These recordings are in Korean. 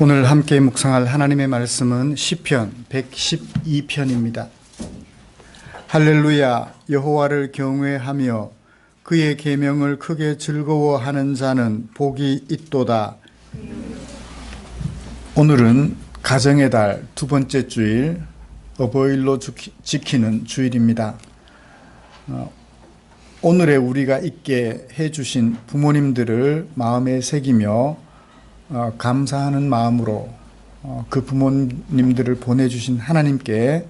오늘 함께 묵상할 하나님의 말씀은 시편 112편입니다. 할렐루야, 여호와를 경외하며 그의 계명을 크게 즐거워하는 자는 복이 있도다. 오늘은 가정의 달 두 번째 주일, 어버이일로 지키는 주일입니다. 오늘의 우리가 있게 해주신 부모님들을 마음에 새기며 감사하는 마음으로 그 부모님들을 보내주신 하나님께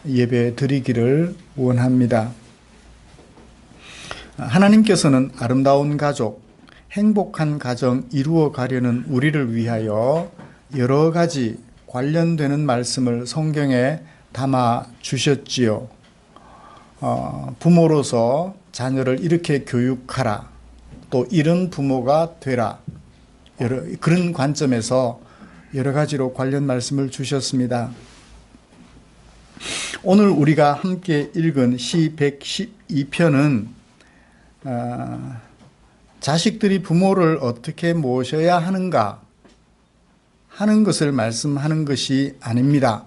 예배 드리기를 원합니다. 하나님께서는 아름다운 가족, 행복한 가정 이루어 가려는 우리를 위하여 여러 가지 관련되는 말씀을 성경에 담아 주셨지요. 부모로서 자녀를 이렇게 교육하라, 또 이런 부모가 되라, 그런 관점에서 여러 가지로 관련 말씀을 주셨습니다. 오늘 우리가 함께 읽은 시 112편은 자식들이 부모를 어떻게 모셔야 하는가 하는 것을 말씀하는 것이 아닙니다.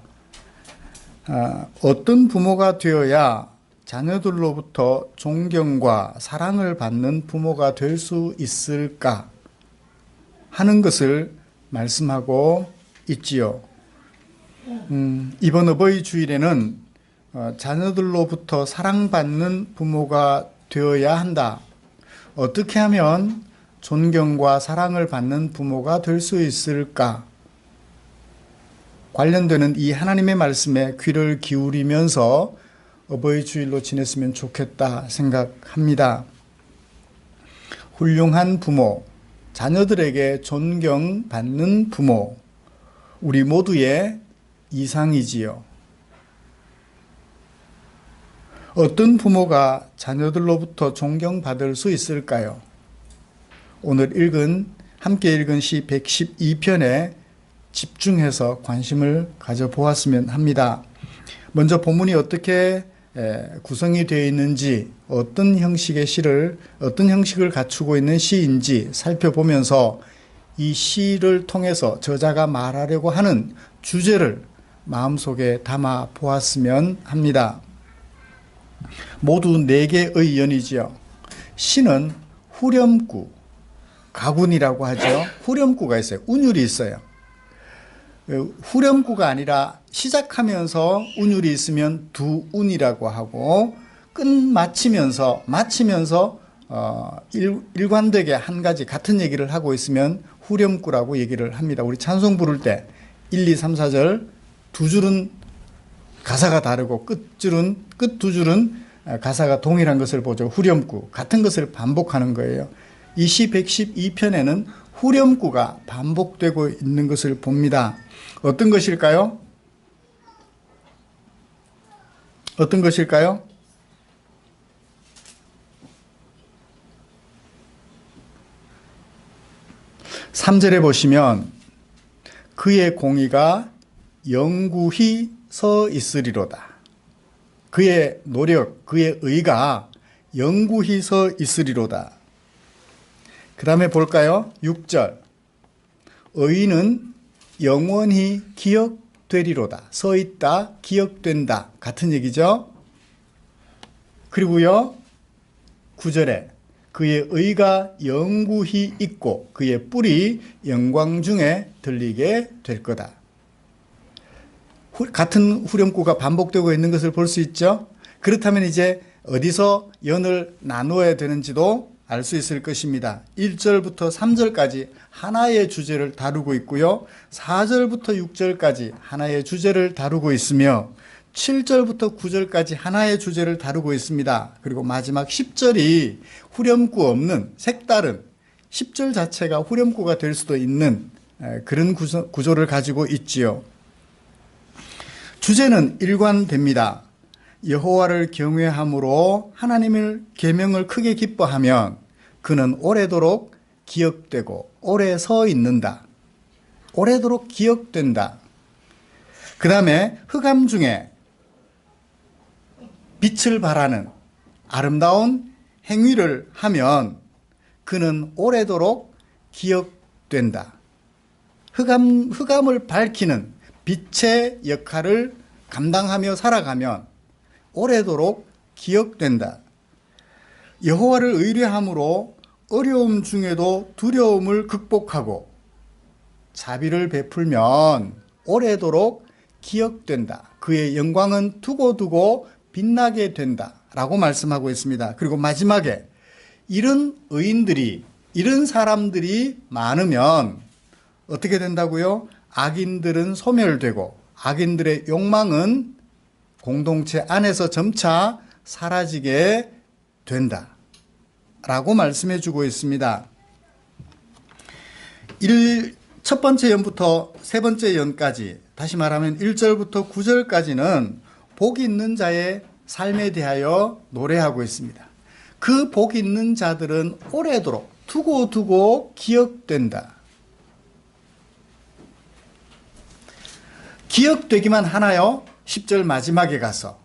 어떤 부모가 되어야 자녀들로부터 존경과 사랑을 받는 부모가 될 수 있을까 하는 것을 말씀하고 있지요. 이번 어버이 주일에는 자녀들로부터 사랑받는 부모가 되어야 한다. 어떻게 하면 존경과 사랑을 받는 부모가 될 수 있을까? 관련되는 이 하나님의 말씀에 귀를 기울이면서 어버이 주일로 지냈으면 좋겠다 생각합니다. 훌륭한 부모, 자녀들에게 존경받는 부모, 우리 모두의 이상이지요. 어떤 부모가 자녀들로부터 존경받을 수 있을까요? 오늘 함께 읽은 시 112편에 집중해서 관심을 가져보았으면 합니다. 먼저 본문이 어떻게 구성이 되어 있는지, 어떤 형식을 갖추고 있는 시인지 살펴보면서 이 시를 통해서 저자가 말하려고 하는 주제를 마음속에 담아 보았으면 합니다. 모두 4개의 연이지요. 시는 후렴구, 가군이라고 하죠. 후렴구가 있어요. 운율이 있어요. 후렴구가 아니라 시작하면서 운율이 있으면 두운이라고 하고, 마치면서 일관되게 한 가지 같은 얘기를 하고 있으면 후렴구라고 얘기를 합니다. 우리 찬송 부를 때 1, 2, 3, 4절 두 줄은 가사가 다르고 끝 두 줄은 가사가 동일한 것을 보죠. 후렴구, 같은 것을 반복하는 거예요. 이 시 112편에는 후렴구가 반복되고 있는 것을 봅니다. 어떤 것일까요? 어떤 것일까요? 3절에 보시면 그의 공의가 영구히 서 있으리로다. 그의 노력, 그의 의가 영구히 서 있으리로다. 그 다음에 볼까요? 6절. 의는 영원히 기억되리로다. 서 있다, 기억된다. 같은 얘기죠. 그리고요, 9절에 그의 의가 영구히 있고 그의 뿔이 영광 중에 들리게 될 거다. 같은 후렴구가 반복되고 있는 것을 볼 수 있죠. 그렇다면 이제 어디서 연을 나누어야 되는지도 알 수 있을 것입니다. 1절부터 3절까지 하나의 주제를 다루고 있고요. 4절부터 6절까지 하나의 주제를 다루고 있으며 7절부터 9절까지 하나의 주제를 다루고 있습니다. 그리고 마지막 10절이 후렴구 없는 색다른 10절 자체가 후렴구가 될 수도 있는 그런 구조를 가지고 있지요. 주제는 일관됩니다. 여호와를 경외함으로 하나님의 계명을 크게 기뻐하면 그는 오래도록 기억되고 오래 서 있는다. 오래도록 기억된다. 그 다음에 흑암 중에 빛을 발하는 아름다운 행위를 하면 그는 오래도록 기억된다. 흑암을 밝히는 빛의 역할을 감당하며 살아가면 오래도록 기억된다. 여호와를 의뢰함으로 어려움 중에도 두려움을 극복하고 자비를 베풀면 오래도록 기억된다. 그의 영광은 두고두고 빛나게 된다. 라고 말씀하고 있습니다. 그리고 마지막에 이런 의인들이, 이런 사람들이 많으면 어떻게 된다고요? 악인들은 소멸되고 악인들의 욕망은 공동체 안에서 점차 사라지게 된다. 라고 말씀해 주고 있습니다. 첫 번째 연부터 세 번째 연까지, 다시 말하면 1절부터 9절까지는 복 있는 자의 삶에 대하여 노래하고 있습니다. 그 복 있는 자들은 오래도록 두고두고 기억된다. 기억되기만 하나요? 10절 마지막에 가서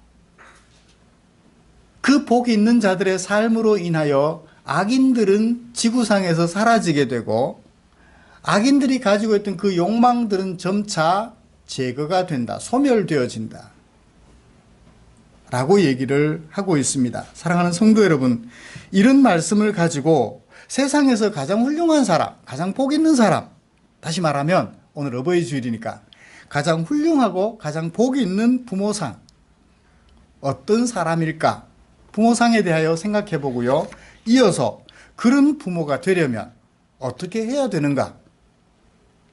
그 복 있는 자들의 삶으로 인하여 악인들은 지구상에서 사라지게 되고 악인들이 가지고 있던 그 욕망들은 점차 제거가 된다. 소멸되어진다. 라고 얘기를 하고 있습니다. 사랑하는 성도 여러분, 이런 말씀을 가지고 세상에서 가장 훌륭한 사람, 가장 복 있는 사람, 다시 말하면 오늘 어버이 주일이니까 가장 훌륭하고 가장 복 있는 부모상, 어떤 사람일까? 부모상에 대하여 생각해 보고요. 이어서 그런 부모가 되려면 어떻게 해야 되는가?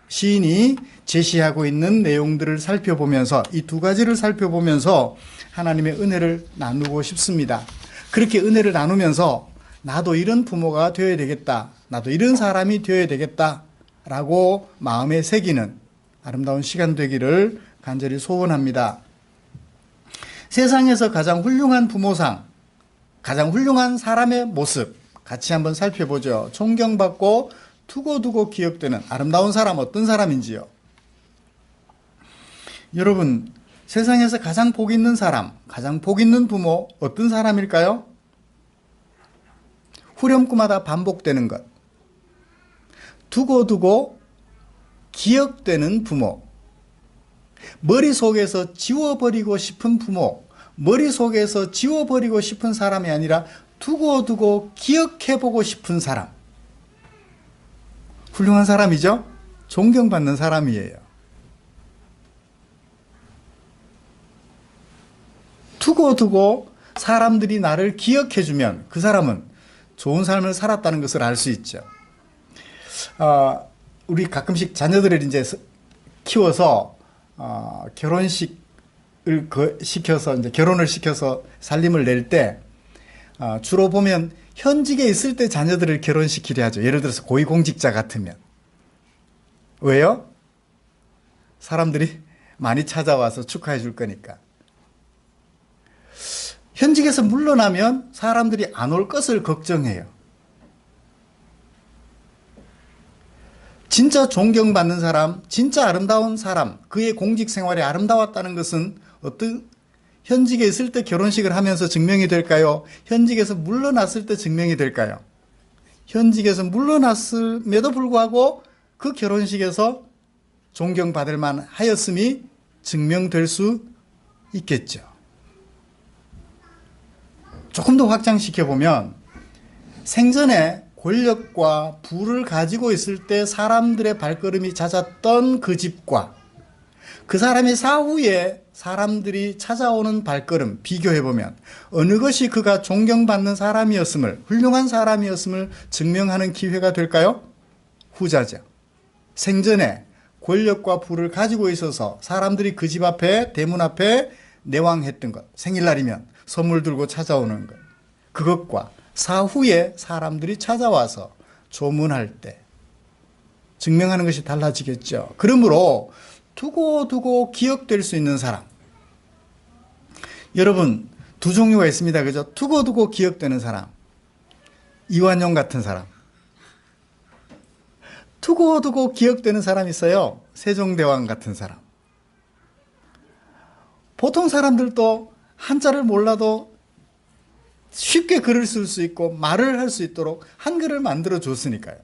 시인이 제시하고 있는 내용들을 살펴보면서 이 두 가지를 살펴보면서 하나님의 은혜를 나누고 싶습니다. 그렇게 은혜를 나누면서 나도 이런 부모가 되어야 되겠다. 나도 이런 사람이 되어야 되겠다. 라고 마음에 새기는 아름다운 시간 되기를 간절히 소원합니다. 세상에서 가장 훌륭한 부모상, 가장 훌륭한 사람의 모습 같이 한번 살펴보죠. 존경받고 두고두고 기억되는 아름다운 사람 어떤 사람인지요? 여러분, 세상에서 가장 복 있는 사람, 가장 복 있는 부모 어떤 사람일까요? 후렴구마다 반복되는 것. 두고두고 기억되는 부모. 머릿속에서 지워버리고 싶은 부모. 머릿속에서 지워버리고 싶은 사람이 아니라 두고두고 기억해보고 싶은 사람. 훌륭한 사람이죠? 존경받는 사람이에요. 두고두고 사람들이 나를 기억해주면 그 사람은 좋은 삶을 살았다는 것을 알 수 있죠. 우리 가끔씩 자녀들을 이제 키워서 결혼식을 시켜서 이제 결혼을 시켜서 살림을 낼 때 주로 보면 현직에 있을 때 자녀들을 결혼시키려 하죠. 예를 들어서 고위공직자 같으면. 왜요? 사람들이 많이 찾아와서 축하해 줄 거니까. 현직에서 물러나면 사람들이 안 올 것을 걱정해요. 진짜 존경받는 사람, 진짜 아름다운 사람, 그의 공직 생활이 아름다웠다는 것은 현직에 있을 때 결혼식을 하면서 증명이 될까요? 현직에서 물러났을 때 증명이 될까요? 현직에서 물러났음에도 불구하고 그 결혼식에서 존경받을 만하였음이 증명될 수 있겠죠. 조금 더 확장시켜보면 생전에 권력과 부를 가지고 있을 때 사람들의 발걸음이 잦았던 그 집과 그 사람의 사후에 사람들이 찾아오는 발걸음 비교해보면 어느 것이 그가 존경받는 사람이었음을, 훌륭한 사람이었음을 증명하는 기회가 될까요? 후자죠. 생전에 권력과 부를 가지고 있어서 사람들이 그 집 앞에, 대문 앞에 내왕했던 것, 생일날이면 선물 들고 찾아오는 것, 그것과 사후에 사람들이 찾아와서 조문할 때 증명하는 것이 달라지겠죠. 그러므로 두고두고 기억될 수 있는 사람. 여러분, 두 종류가 있습니다. 그죠? 두고두고 기억되는 사람. 이완용 같은 사람. 두고두고 기억되는 사람이 있어요. 세종대왕 같은 사람. 보통 사람들도 한자를 몰라도 쉽게 글을 쓸 수 있고 말을 할 수 있도록 한글을 만들어 줬으니까요.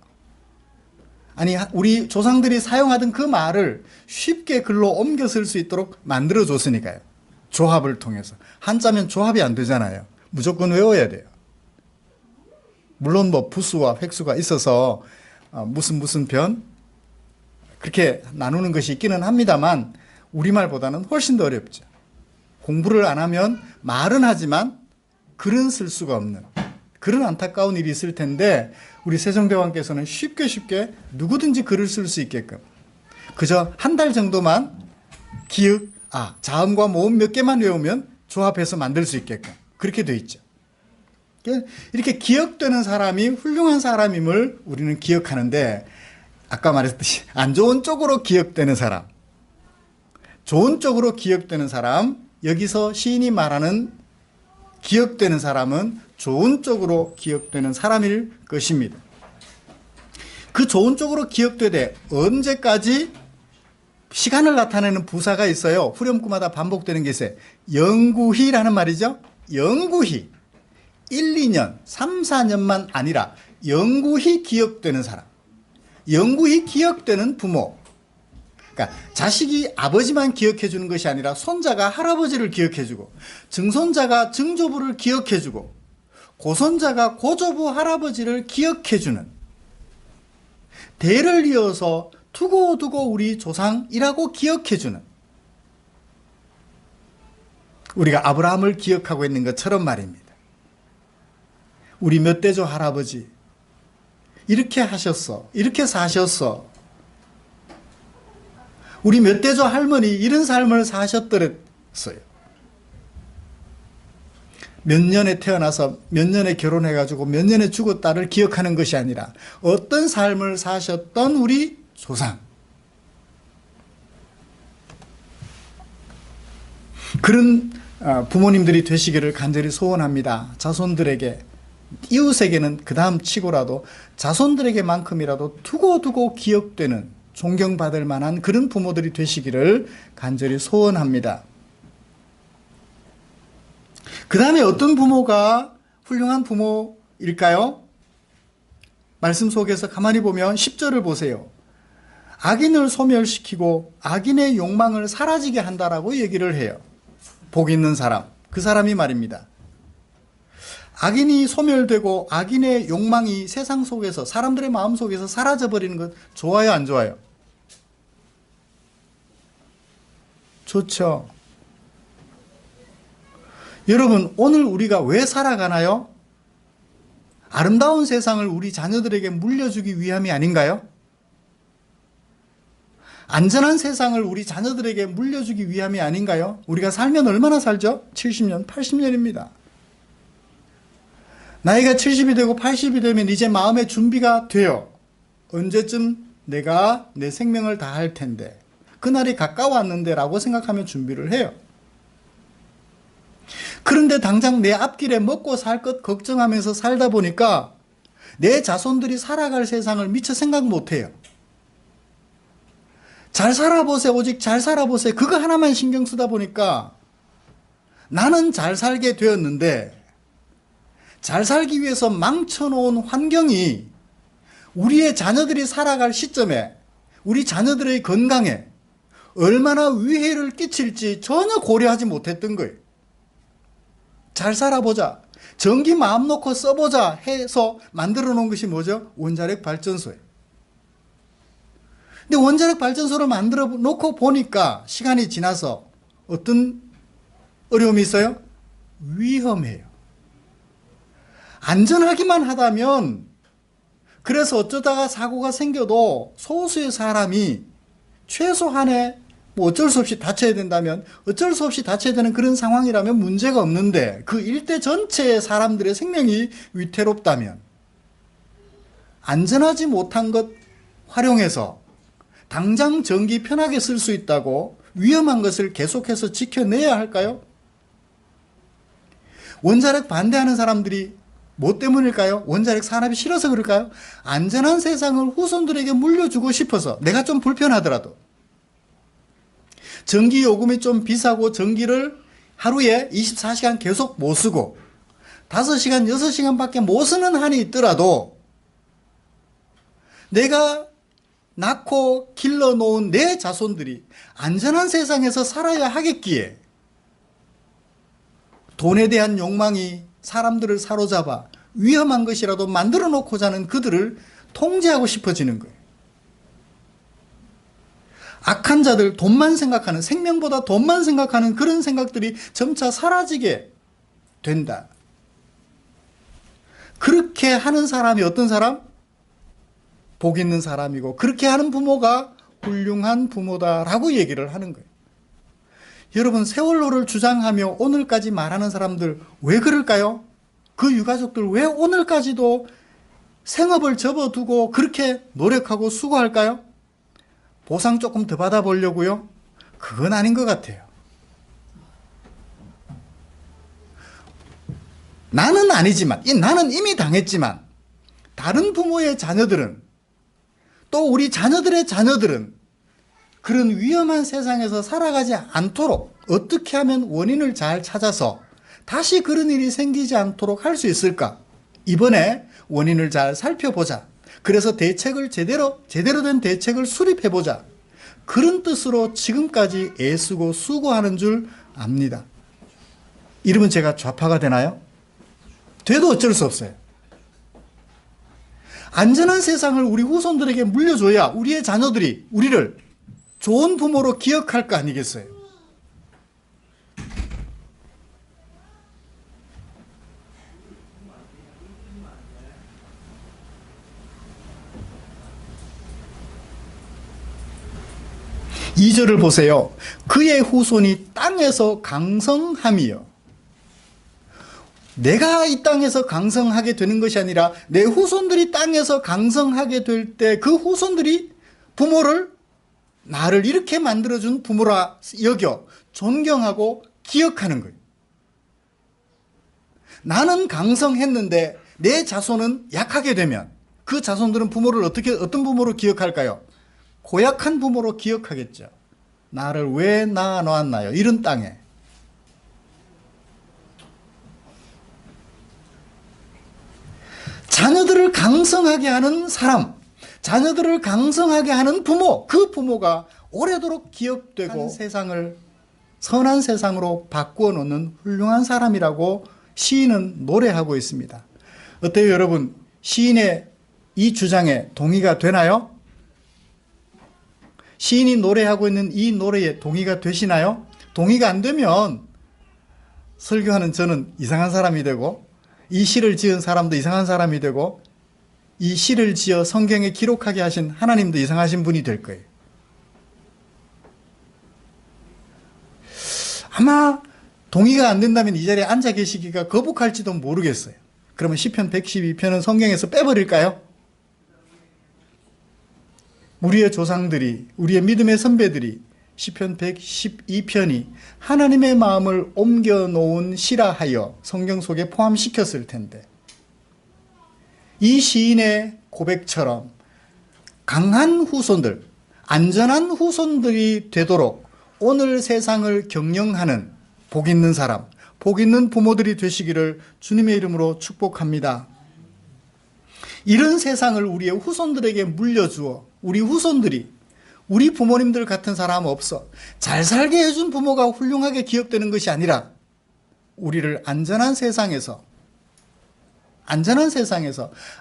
아니 우리 조상들이 사용하던 그 말을 쉽게 글로 옮겨 쓸 수 있도록 만들어 줬으니까요. 조합을 통해서. 한자면 조합이 안 되잖아요. 무조건 외워야 돼요. 물론 뭐 부수와 획수가 있어서 무슨 변 그렇게 나누는 것이 있기는 합니다만 우리말보다는 훨씬 더 어렵죠. 공부를 안 하면 말은 하지만 글은 쓸 수가 없는 그런 안타까운 일이 있을 텐데 우리 세종대왕께서는 쉽게 누구든지 글을 쓸 수 있게끔 그저 한 달 정도만 기역, 자음과 모음 몇 개만 외우면 조합해서 만들 수 있게끔 그렇게 돼 있죠. 이렇게 기억되는 사람이 훌륭한 사람임을 우리는 기억하는데 아까 말했듯이 안 좋은 쪽으로 기억되는 사람, 좋은 쪽으로 기억되는 사람, 여기서 시인이 말하는 기억되는 사람은 좋은 쪽으로 기억되는 사람일 것입니다. 그 좋은 쪽으로 기억되되 언제까지 시간을 나타내는 부사가 있어요. 후렴구마다 반복되는 게 있어요. 영구히라는 말이죠. 영구히 1, 2년, 3, 4년만 아니라 영구히 기억되는 사람, 영구히 기억되는 부모. 그러니까 자식이 아버지만 기억해 주는 것이 아니라 손자가 할아버지를 기억해 주고 증손자가 증조부를 기억해 주고 고손자가 고조부 할아버지를 기억해 주는 대를 이어서 두고두고 우리 조상이라고 기억해 주는 우리가 아브라함을 기억하고 있는 것처럼 말입니다. 우리 몇 대조 할아버지 이렇게 하셨어. 이렇게 사셨어. 우리 몇 대조 할머니 이런 삶을 사셨더랬어요. 몇 년에 태어나서 몇 년에 결혼해가지고 몇 년에 죽었다를 기억하는 것이 아니라 어떤 삶을 사셨던 우리 조상. 그런 부모님들이 되시기를 간절히 소원합니다. 자손들에게, 이웃에게는 그 다음 치고라도 자손들에게만큼이라도 두고두고 기억되는, 존경받을 만한 그런 부모들이 되시기를 간절히 소원합니다. 그 다음에 어떤 부모가 훌륭한 부모일까요? 말씀 속에서 가만히 보면 10절을 보세요. 악인을 소멸시키고 악인의 욕망을 사라지게 한다라고 얘기를 해요. 복 있는 사람, 그 사람이 말입니다. 악인이 소멸되고 악인의 욕망이 세상 속에서, 사람들의 마음 속에서 사라져버리는 것 좋아요, 안 좋아요? 좋죠. 여러분, 오늘 우리가 왜 살아가나요? 아름다운 세상을 우리 자녀들에게 물려주기 위함이 아닌가요? 안전한 세상을 우리 자녀들에게 물려주기 위함이 아닌가요? 우리가 살면 얼마나 살죠? 70년, 80년입니다. 나이가 70이 되고 80이 되면 이제 마음의 준비가 돼요. 언제쯤 내가 내 생명을 다할 텐데, 그날이 가까웠는데 라고 생각하며 준비를 해요. 그런데 당장 내 앞길에 먹고 살 것 걱정하면서 살다 보니까 내 자손들이 살아갈 세상을 미처 생각 못해요. 잘 살아보세요. 오직 잘 살아보세요. 그거 하나만 신경 쓰다 보니까 나는 잘 살게 되었는데, 잘 살기 위해서 망쳐놓은 환경이 우리의 자녀들이 살아갈 시점에 우리 자녀들의 건강에 얼마나 위해를 끼칠지 전혀 고려하지 못했던 거예요. 잘 살아보자, 전기 마음 놓고 써보자 해서 만들어 놓은 것이 뭐죠? 원자력 발전소예요. 근데 원자력 발전소를 만들어 놓고 보니까 시간이 지나서 어떤 어려움이 있어요? 위험해요. 안전하기만 하다면, 그래서 어쩌다가 사고가 생겨도 소수의 사람이 최소한의 뭐 어쩔 수 없이 다쳐야 된다면 어쩔 수 없이 다쳐야 되는 그런 상황이라면 문제가 없는데, 그 일대 전체의 사람들의 생명이 위태롭다면 안전하지 못한 것 활용해서 당장 전기 편하게 쓸 수 있다고 위험한 것을 계속해서 지켜내야 할까요? 원자력 반대하는 사람들이 뭐 때문일까요? 원자력 산업이 싫어서 그럴까요? 안전한 세상을 후손들에게 물려주고 싶어서, 내가 좀 불편하더라도 전기 요금이 좀 비싸고 전기를 하루에 24시간 계속 못 쓰고 5시간, 6시간밖에 못 쓰는 한이 있더라도 내가 낳고 길러놓은 내 자손들이 안전한 세상에서 살아야 하겠기에 돈에 대한 욕망이 사람들을 사로잡아 위험한 것이라도 만들어 놓고자 하는 그들을 통제하고 싶어지는 거예요. 악한 자들, 돈만 생각하는, 생명보다 돈만 생각하는 그런 생각들이 점차 사라지게 된다. 그렇게 하는 사람이 어떤 사람? 복 있는 사람이고, 그렇게 하는 부모가 훌륭한 부모다라고 얘기를 하는 거예요. 여러분, 세월호를 주장하며 오늘까지 말하는 사람들 왜 그럴까요? 그 유가족들 왜 오늘까지도 생업을 접어두고 그렇게 노력하고 수고할까요? 보상 조금 더 받아보려고요? 그건 아닌 것 같아요. 나는 아니지만, 나는 이미 당했지만, 다른 부모의 자녀들은, 또 우리 자녀들의 자녀들은 그런 위험한 세상에서 살아가지 않도록 어떻게 하면 원인을 잘 찾아서 다시 그런 일이 생기지 않도록 할 수 있을까? 이번에 원인을 잘 살펴보자. 그래서 대책을 제대로 된 대책을 수립해보자. 그런 뜻으로 지금까지 애쓰고 수고하는 줄 압니다. 이러면 제가 좌파가 되나요? 돼도 어쩔 수 없어요. 안전한 세상을 우리 후손들에게 물려줘야 우리의 자녀들이 우리를 좋은 부모로 기억할 거 아니겠어요? 2절을 보세요. 그의 후손이 땅에서 강성함이요. 내가 이 땅에서 강성하게 되는 것이 아니라 내 후손들이 땅에서 강성하게 될 때 그 후손들이 부모를 나를 이렇게 만들어준 부모라 여겨 존경하고 기억하는 거예요. 나는 강성했는데 내 자손은 약하게 되면 그 자손들은 부모를 어떤 부모로 기억할까요? 고약한 부모로 기억하겠죠. 나를 왜 낳아놓았나요? 이런 땅에. 자녀들을 강성하게 하는 사람, 자녀들을 강성하게 하는 부모, 그 부모가 오래도록 기억되고 세상을 선한 세상으로 바꾸어 놓는 훌륭한 사람이라고 시인은 노래하고 있습니다. 어때요, 여러분? 시인의 이 주장에 동의가 되나요? 시인이 노래하고 있는 이 노래에 동의가 되시나요? 동의가 안 되면 설교하는 저는 이상한 사람이 되고, 이 시를 지은 사람도 이상한 사람이 되고, 이 시를 지어 성경에 기록하게 하신 하나님도 이상하신 분이 될 거예요. 아마 동의가 안 된다면 이 자리에 앉아 계시기가 거북할지도 모르겠어요. 그러면 시편 112편은 성경에서 빼버릴까요? 우리의 조상들이, 우리의 믿음의 선배들이 시편 112편이 하나님의 마음을 옮겨놓은 시라 하여 성경 속에 포함시켰을 텐데, 이 시인의 고백처럼 강한 후손들, 안전한 후손들이 되도록 오늘 세상을 경영하는 복 있는 사람, 복 있는 부모들이 되시기를 주님의 이름으로 축복합니다. 이런 세상을 우리의 후손들에게 물려주어 우리 후손들이 우리 부모님들 같은 사람 없어 잘 살게 해준 부모가 훌륭하게 기억되는 것이 아니라 우리를 안전한 세상에서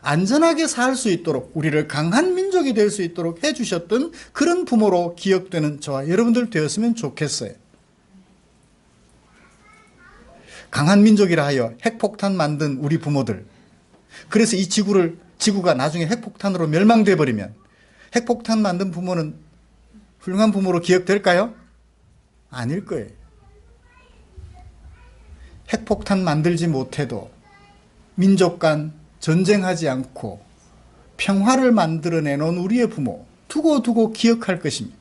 안전하게 살 수 있도록, 우리를 강한 민족이 될 수 있도록 해주셨던 그런 부모로 기억되는 저와 여러분들 되었으면 좋겠어요. 강한 민족이라 하여 핵폭탄 만든 우리 부모들, 그래서 이 지구가 나중에 핵폭탄으로 멸망돼 버리면 핵폭탄 만든 부모는 훌륭한 부모로 기억될까요? 아닐 거예요. 핵폭탄 만들지 못해도 민족 간 전쟁하지 않고 평화를 만들어내놓은 우리의 부모, 두고두고 기억할 것입니다.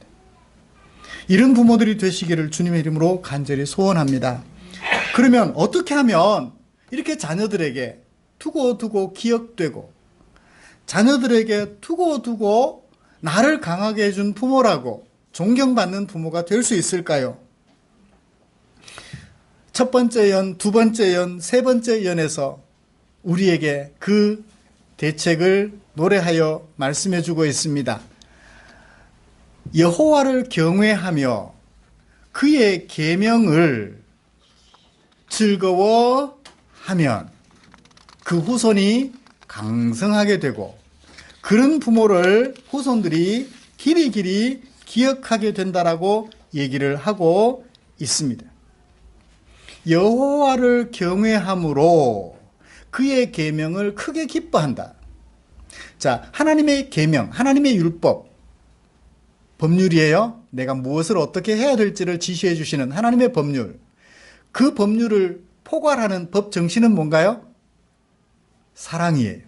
이런 부모들이 되시기를 주님의 이름으로 간절히 소원합니다. 그러면 어떻게 하면 이렇게 자녀들에게 두고두고 기억되고 자녀들에게 두고두고 나를 강하게 해준 부모라고 존경받는 부모가 될 수 있을까요? 첫 번째 연, 두 번째 연, 세 번째 연에서 우리에게 그 대책을 노래하여 말씀해 주고 있습니다. 여호와를 경외하며 그의 계명을 즐거워하면 그 후손이 강성하게 되고 그런 부모를 후손들이 길이길이 기억하게 된다라고 얘기를 하고 있습니다. 여호와를 경외함으로 그의 계명을 크게 기뻐한다. 자, 하나님의 계명, 하나님의 율법, 법률이에요. 내가 무엇을 어떻게 해야 될지를 지시해 주시는 하나님의 법률. 그 법률을 포괄하는 법 정신은 뭔가요? 사랑이에요.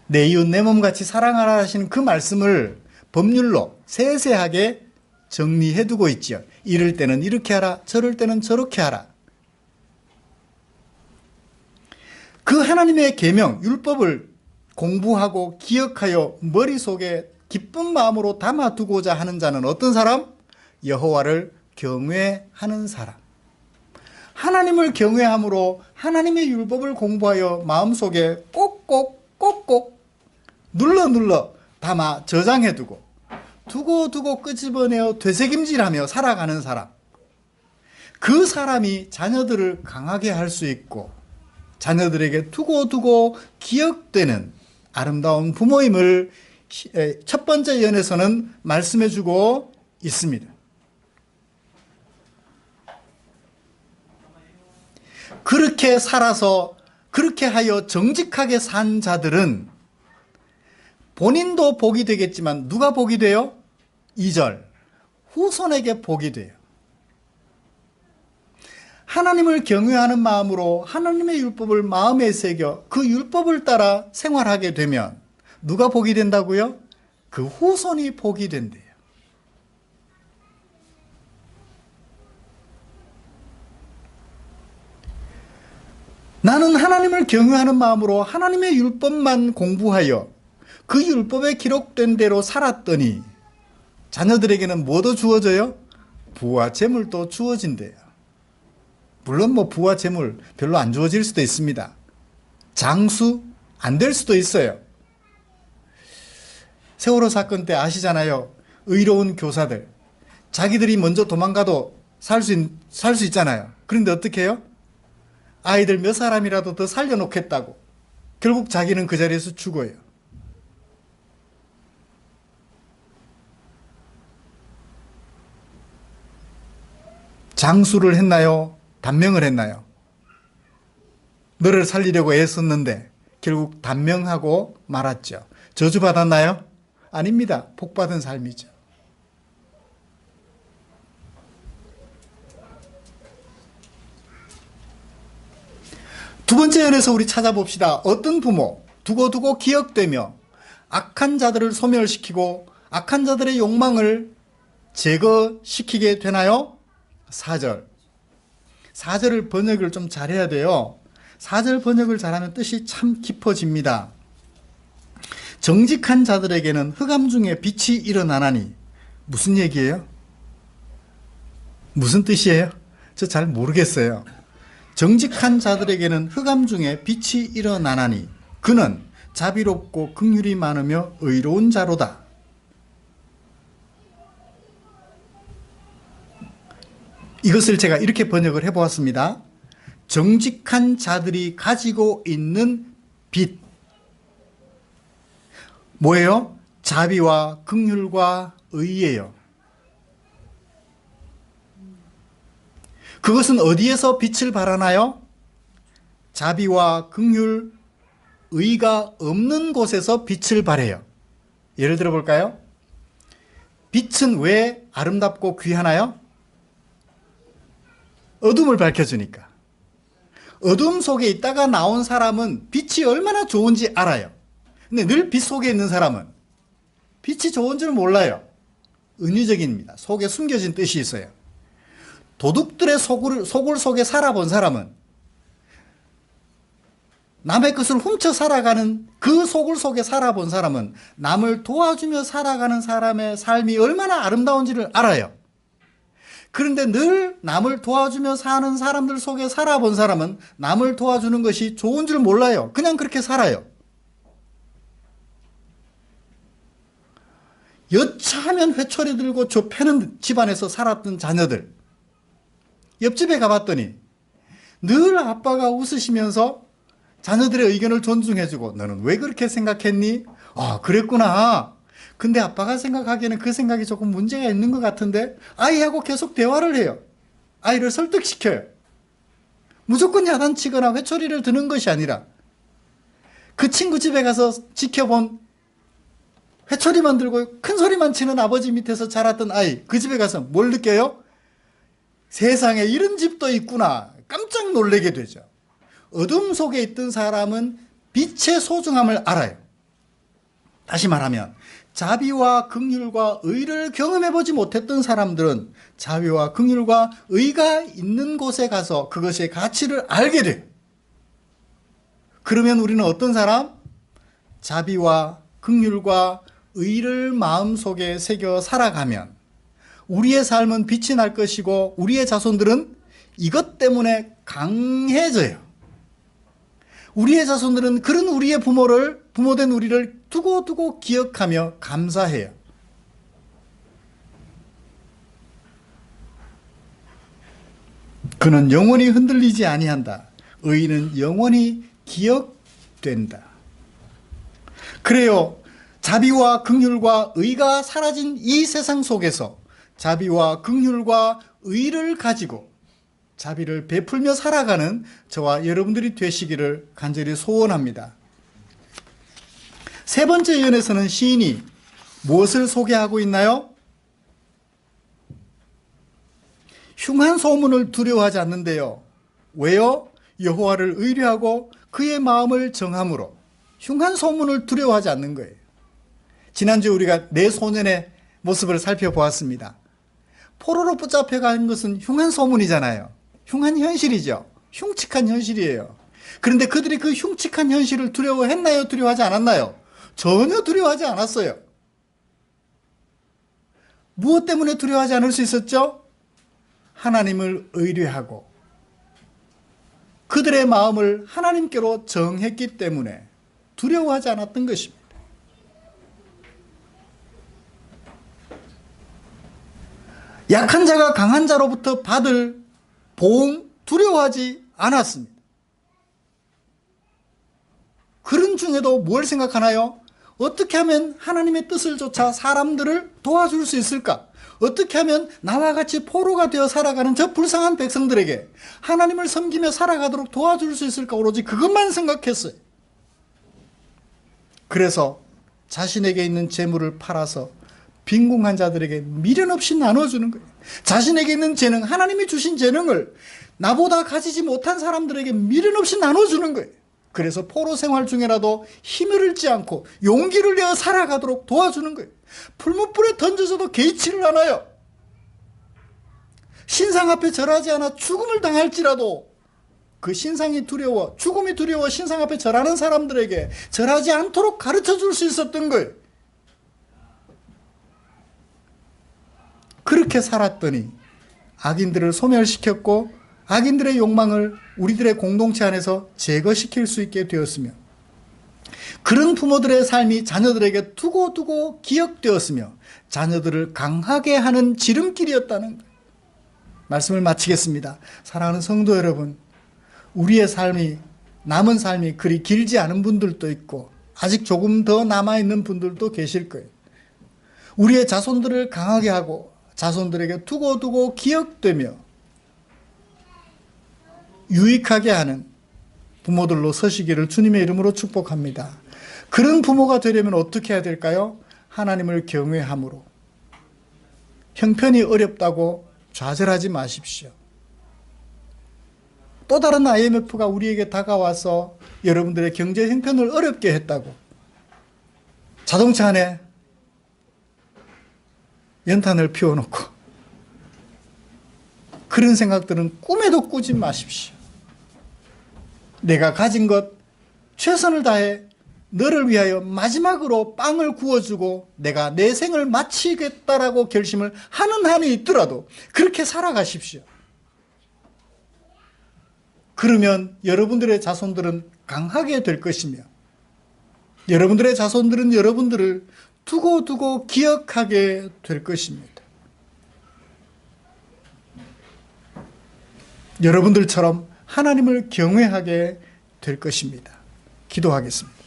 내 이웃 내 몸같이 사랑하라 하시는 그 말씀을 법률로 세세하게 정리해 두고 있지요. 이럴 때는 이렇게 하라, 저럴 때는 저렇게 하라. 그 하나님의 계명, 율법을 공부하고 기억하여 머릿속에 기쁜 마음으로 담아두고자 하는 자는 어떤 사람? 여호와를 경외하는 사람. 하나님을 경외함으로 하나님의 율법을 공부하여 마음속에 꼭꼭 눌러 담아 저장해두고 두고 끄집어내어 되새김질하며 살아가는 사람. 그 사람이 자녀들을 강하게 할 수 있고 자녀들에게 두고 기억되는 아름다운 부모임을 첫 번째 예언에서는 말씀해주고 있습니다. 그렇게 살아서 그렇게 하여 정직하게 산 자들은 본인도 복이 되겠지만 누가 복이 돼요? 2절 후손에게 복이 돼요. 하나님을 경외하는 마음으로 하나님의 율법을 마음에 새겨 그 율법을 따라 생활하게 되면 누가 복이 된다고요? 그 후손이 복이 된대요. 나는 하나님을 경외하는 마음으로 하나님의 율법만 공부하여 그 율법에 기록된 대로 살았더니 자녀들에게는 뭐도 주어져요? 부와 재물도 주어진대요. 물론 부와 재물 별로 안 주어질 수도 있습니다. 장수 안 될 수도 있어요. 세월호 사건 때 아시잖아요. 의로운 교사들. 자기들이 먼저 도망가도 살 수 있잖아요. 그런데 어떻게 해요? 아이들 몇 사람이라도 더 살려놓겠다고. 결국 자기는 그 자리에서 죽어요. 장수를 했나요? 단명을 했나요? 너를 살리려고 애썼는데 결국 단명하고 말았죠. 저주받았나요? 아닙니다. 복받은 삶이죠. 두 번째 연에서 우리 찾아봅시다. 어떤 부모 두고 기억되며 악한 자들을 소멸시키고 악한 자들의 욕망을 제거시키게 되나요? 4절. 4절을 번역을 좀 잘해야 돼요. 4절 번역을 잘하면 뜻이 참 깊어집니다. 정직한 자들에게는 흑암 중에 빛이 일어나나니. 무슨 얘기예요? 무슨 뜻이에요? 저 잘 모르겠어요. 정직한 자들에게는 흑암 중에 빛이 일어나나니 그는 자비롭고 긍휼이 많으며 의로운 자로다. 이것을 제가 이렇게 번역을 해보았습니다. 정직한 자들이 가지고 있는 빛. 뭐예요? 자비와 긍휼과 의예요. 그것은 어디에서 빛을 발하나요? 자비와 긍휼, 의가 없는 곳에서 빛을 발해요. 예를 들어 볼까요? 빛은 왜 아름답고 귀하나요? 어둠을 밝혀주니까. 어둠 속에 있다가 나온 사람은 빛이 얼마나 좋은지 알아요. 근데 늘 빛 속에 있는 사람은 빛이 좋은 줄 몰라요. 은유적입니다. 속에 숨겨진 뜻이 있어요. 도둑들의 소굴 속에 살아본 사람은 남의 것을 훔쳐 살아가는 그 소굴 속에 살아본 사람은 남을 도와주며 살아가는 사람의 삶이 얼마나 아름다운지를 알아요. 그런데 늘 남을 도와주며 사는 사람들 속에 살아본 사람은 남을 도와주는 것이 좋은 줄 몰라요. 그냥 그렇게 살아요. 여차하면 회초리 들고 저 패는 집안에서 살았던 자녀들, 옆집에 가봤더니 늘 아빠가 웃으시면서 자녀들의 의견을 존중해주고, 너는 왜 그렇게 생각했니? 아, 그랬구나. 근데 아빠가 생각하기에는 그 생각이 조금 문제가 있는 것 같은데, 아이하고 계속 대화를 해요. 아이를 설득시켜요. 무조건 야단치거나 회초리를 드는 것이 아니라, 그 친구 집에 가서 지켜본 회초리만 들고 큰 소리만 치는 아버지 밑에서 자랐던 아이, 그 집에 가서 뭘 느껴요? 세상에 이런 집도 있구나. 깜짝 놀라게 되죠. 어둠 속에 있던 사람은 빛의 소중함을 알아요. 다시 말하면 자비와 긍휼과 의를 경험해보지 못했던 사람들은 자비와 긍휼과 의가 있는 곳에 가서 그것의 가치를 알게 돼요. 그러면 우리는 어떤 사람? 자비와 긍휼과 의를 마음속에 새겨 살아가면 우리의 삶은 빛이 날 것이고, 우리의 자손들은 이것 때문에 강해져요. 우리의 자손들은 그런 우리의 부모된 우리를 두고두고 기억하며 감사해요. 그는 영원히 흔들리지 아니한다. 의는 영원히 기억된다. 그래요. 자비와 긍휼과 의가 사라진 이 세상 속에서 자비와 긍휼과 의를 가지고 자비를 베풀며 살아가는 저와 여러분들이 되시기를 간절히 소원합니다. 세 번째 예언에서는 시인이 무엇을 소개하고 있나요? 흉한 소문을 두려워하지 않는데요. 왜요? 여호와를 의뢰하고 그의 마음을 정함으로 흉한 소문을 두려워하지 않는 거예요. 지난주에 우리가 내 소년의 모습을 살펴보았습니다. 포로로 붙잡혀간 것은 흉한 소문이잖아요. 흉한 현실이죠. 흉측한 현실이에요. 그런데 그들이 그 흉측한 현실을 두려워했나요? 두려워하지 않았나요? 전혀 두려워하지 않았어요. 무엇 때문에 두려워하지 않을 수 있었죠? 하나님을 의뢰하고 그들의 마음을 하나님께로 정했기 때문에 두려워하지 않았던 것입니다. 약한 자가 강한 자로부터 받을 보응 두려워하지 않았습니다. 그런 중에도 뭘 생각하나요? 어떻게 하면 하나님의 뜻을 좇아 사람들을 도와줄 수 있을까? 어떻게 하면 나와 같이 포로가 되어 살아가는 저 불쌍한 백성들에게 하나님을 섬기며 살아가도록 도와줄 수 있을까? 오로지 그것만 생각했어요. 그래서 자신에게 있는 재물을 팔아서 빈궁한 자들에게 미련 없이 나눠주는 거예요. 자신에게 있는 재능, 하나님이 주신 재능을 나보다 가지지 못한 사람들에게 미련 없이 나눠주는 거예요. 그래서 포로 생활 중에라도 힘을 잃지 않고 용기를 내어 살아가도록 도와주는 거예요. 풀무불에 던져져도 개의치를 않아요. 신상 앞에 절하지 않아 죽음을 당할지라도 그 신상이 두려워, 죽음이 두려워 신상 앞에 절하는 사람들에게 절하지 않도록 가르쳐 줄 수 있었던 거예요. 그렇게 살았더니 악인들을 소멸시켰고 악인들의 욕망을 우리들의 공동체 안에서 제거시킬 수 있게 되었으며, 그런 부모들의 삶이 자녀들에게 두고두고 기억되었으며 자녀들을 강하게 하는 지름길이었다는 거예요. 말씀을 마치겠습니다. 사랑하는 성도 여러분, 우리의 삶이, 남은 삶이 그리 길지 않은 분들도 있고 아직 조금 더 남아있는 분들도 계실 거예요. 우리의 자손들을 강하게 하고 자손들에게 두고두고 기억되며 유익하게 하는 부모들로 서시기를 주님의 이름으로 축복합니다. 그런 부모가 되려면 어떻게 해야 될까요? 하나님을 경외함으로. 형편이 어렵다고 좌절하지 마십시오. 또 다른 IMF가 우리에게 다가와서 여러분들의 경제 형편을 어렵게 했다고 자동차 안에 연탄을 피워놓고 그런 생각들은 꿈에도 꾸지 마십시오. 내가 가진 것 최선을 다해 너를 위하여 마지막으로 빵을 구워주고 내가 내 생을 마치겠다라고 결심을 하는 한이 있더라도 그렇게 살아가십시오. 그러면 여러분들의 자손들은 강하게 될 것이며 여러분들의 자손들은 여러분들을 두고두고 기억하게 될 것입니다. 여러분들처럼 하나님을 경외하게 될 것입니다. 기도하겠습니다.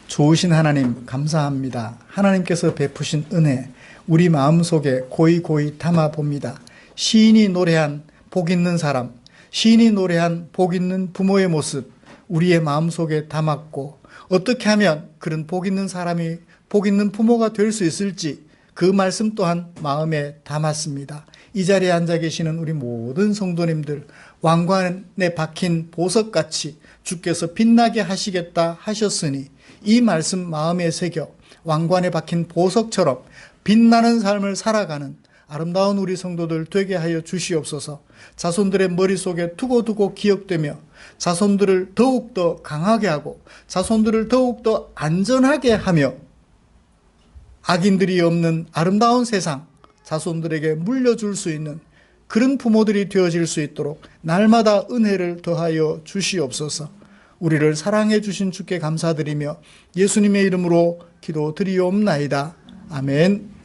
좋으신 하나님 감사합니다. 하나님께서 베푸신 은혜 우리 마음속에 고이 담아봅니다. 시인이 노래한 복 있는 사람, 시인이 노래한 복 있는 부모의 모습 우리의 마음속에 담았고, 어떻게 하면 그런 복 있는 사람이 복 있는 부모가 될 수 있을지 그 말씀 또한 마음에 담았습니다. 이 자리에 앉아 계시는 우리 모든 성도님들, 왕관에 박힌 보석같이 주께서 빛나게 하시겠다 하셨으니 이 말씀 마음에 새겨 왕관에 박힌 보석처럼 빛나는 삶을 살아가는 아름다운 우리 성도들 되게 하여 주시옵소서. 자손들의 머릿속에 두고두고 기억되며 자손들을 더욱더 강하게 하고 자손들을 더욱더 안전하게 하며 악인들이 없는 아름다운 세상 자손들에게 물려줄 수 있는 그런 부모들이 되어질 수 있도록 날마다 은혜를 더하여 주시옵소서. 우리를 사랑해 주신 주께 감사드리며 예수님의 이름으로 기도드리옵나이다. 아멘.